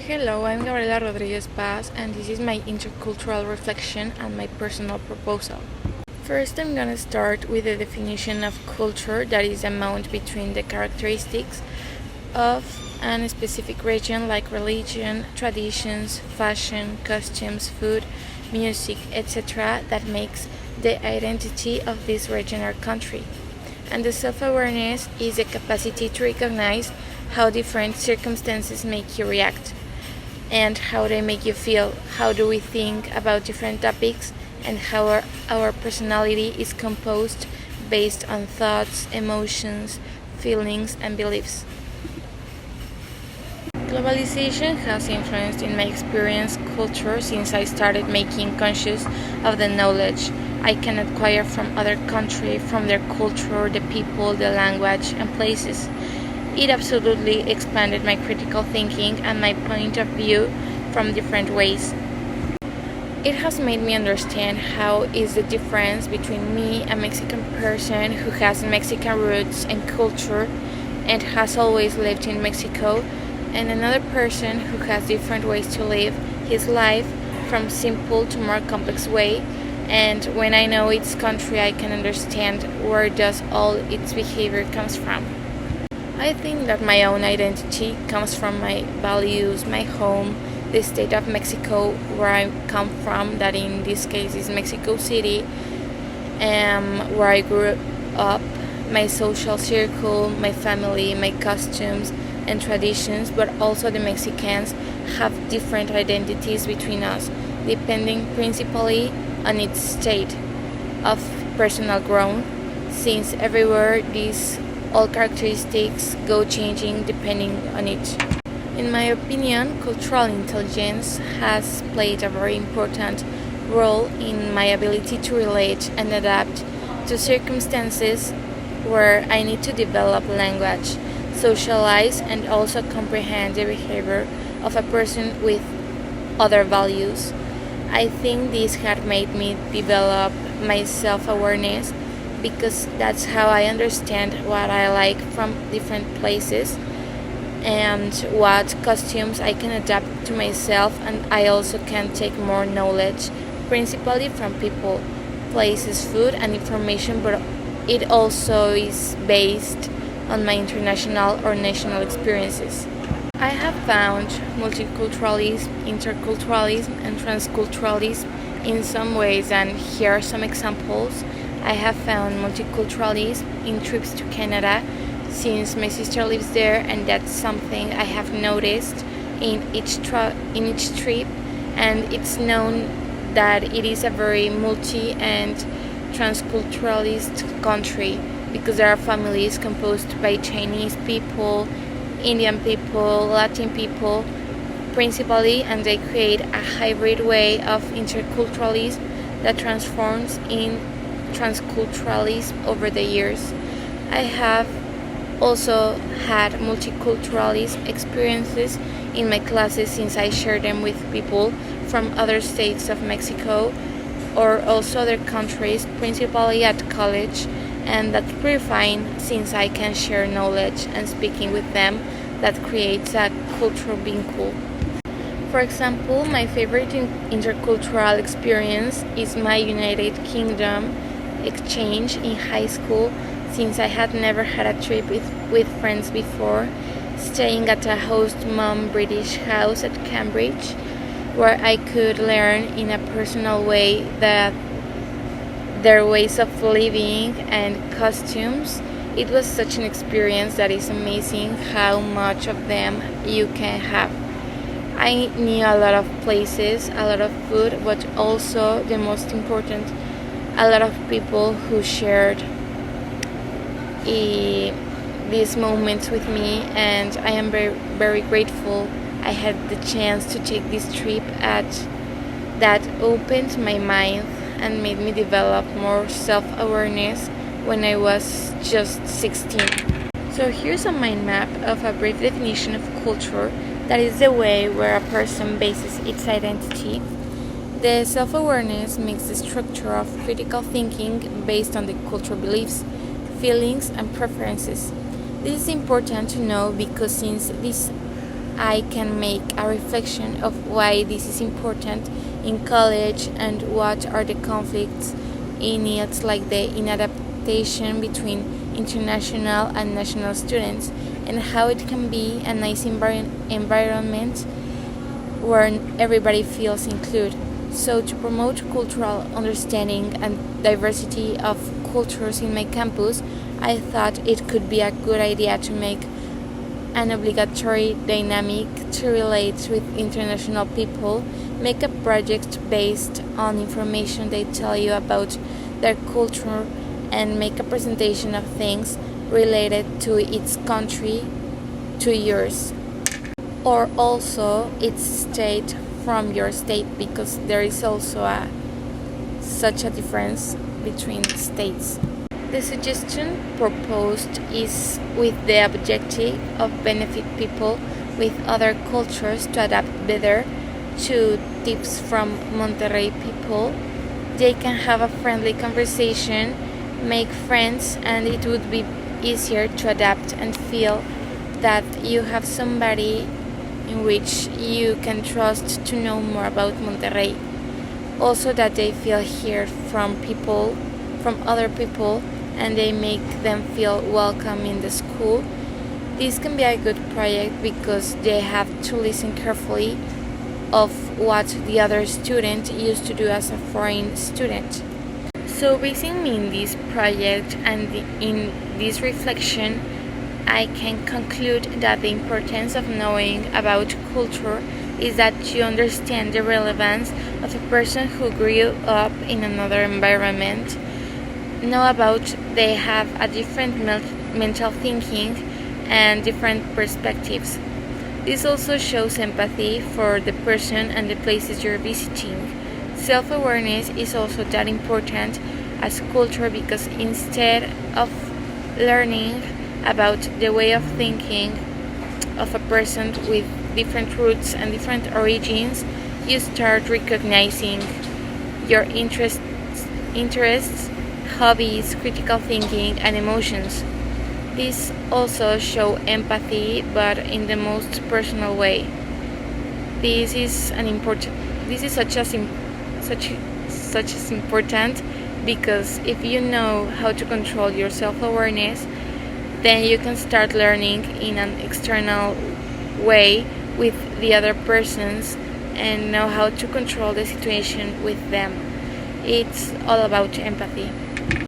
Hello, I'm Gabriela Rodriguez Paz, and this is my intercultural reflection and my personal proposal. First, I'm gonna start with the definition of culture, that is the amount between the characteristics of a specific region like religion, traditions, fashion, costumes, food, music, etc., that makes the identity of this region or country. And the self-awareness is the capacity to recognize how different circumstances make you react and how they make you feel, how do we think about different topics, and how our personality is composed based on thoughts, emotions, feelings, and beliefs. Globalization has influenced in my experience culture since I started making conscious of the knowledge I can acquire from other countries, from their culture, the people, the language, and places. It absolutely expanded my critical thinking and my point of view from different ways. It has made me understand how is the difference between me, a Mexican person who has Mexican roots and culture and has always lived in Mexico, and another person who has different ways to live his life from simple to more complex way. And when I know its country, I can understand where does all its behavior comes from. I think that my own identity comes from my values, my home, the state of Mexico where I come from, that in this case is Mexico City, where I grew up, my social circle, my family, my costumes and traditions, but also the Mexicans have different identities between us, depending principally on its state of personal growth, since everywhere these all characteristics go changing depending on it. In my opinion, cultural intelligence has played a very important role in my ability to relate and adapt to circumstances where I need to develop language, socialize, and also comprehend the behavior of a person with other values. I think this had made me develop my self-awareness because that's how I understand what I like from different places and what costumes I can adapt to myself, and I also can take more knowledge, principally from people, places, food, and information, but it also is based on my international or national experiences. I have found multiculturalism, interculturalism, and transculturalism in some ways, and here are some examples. I have found multiculturalism in trips to Canada since my sister lives there, and that's something I have noticed in each trip, and it's known that it is a very multi and transculturalist country because there are families composed by Chinese people, Indian people, Latin people principally, and they create a hybrid way of interculturalism that transforms in transculturalism over the years. I have also had multiculturalism experiences in my classes since I share them with people from other states of Mexico or also other countries, principally at college, and that's pretty fine since I can share knowledge and speaking with them that creates a culture being cool. For example, my favorite intercultural experience is my United Kingdom exchange in high school since I had never had a trip with friends before, staying at a host mom British house at Cambridge, where I could learn in a personal way that their ways of living and costumes. It was such an experience that is amazing how much of them you can have. I knew a lot of places, a lot of food, but also the most important, a lot of people who shared these moments with me, and I am very, very grateful I had the chance to take this trip that opened my mind and made me develop more self-awareness when I was just 16. So here's a mind map of a brief definition of culture, that is the way where a person bases its identity. The self-awareness makes the structure of critical thinking based on the cultural beliefs, feelings, and preferences. This is important to know because since these I can make a reflection of why this is important in college and what are the conflicts in it, like the inadaptation between international and national students, and how it can be a nice environment where everybody feels included. So, to promote cultural understanding and diversity of cultures in my campus, I thought it could be a good idea to make an obligatory dynamic to relate with international people, make a project based on information they tell you about their culture, and make a presentation of things related to its country to yours, or also its state from your state, because there is also such a difference between states. The suggestion proposed is with the objective of benefit people with other cultures to adapt better. To tips from Monterrey people: they can have a friendly conversation, make friends, and it would be easier to adapt and feel that you have somebody in which you can trust to know more about Monterrey. Also, that they feel heard from other people, and they make them feel welcome in the school. This can be a good project because they have to listen carefully of what the other student used to do as a foreign student. So basing in this project and in this reflection, I can conclude that the importance of knowing about culture is that you understand the relevance of a person who grew up in another environment, know about they have a different mental thinking and different perspectives. This also shows empathy for the person and the places you're visiting. Self-awareness is also that important as culture, because instead of learning about the way of thinking of a person with different roots and different origins, you start recognizing your interests, hobbies, critical thinking, and emotions. These also show empathy, but in the most personal way. This is such as important, because if you know how to control your self-awareness, then you can start learning in an external way with the other persons and know how to control the situation with them. It's all about empathy.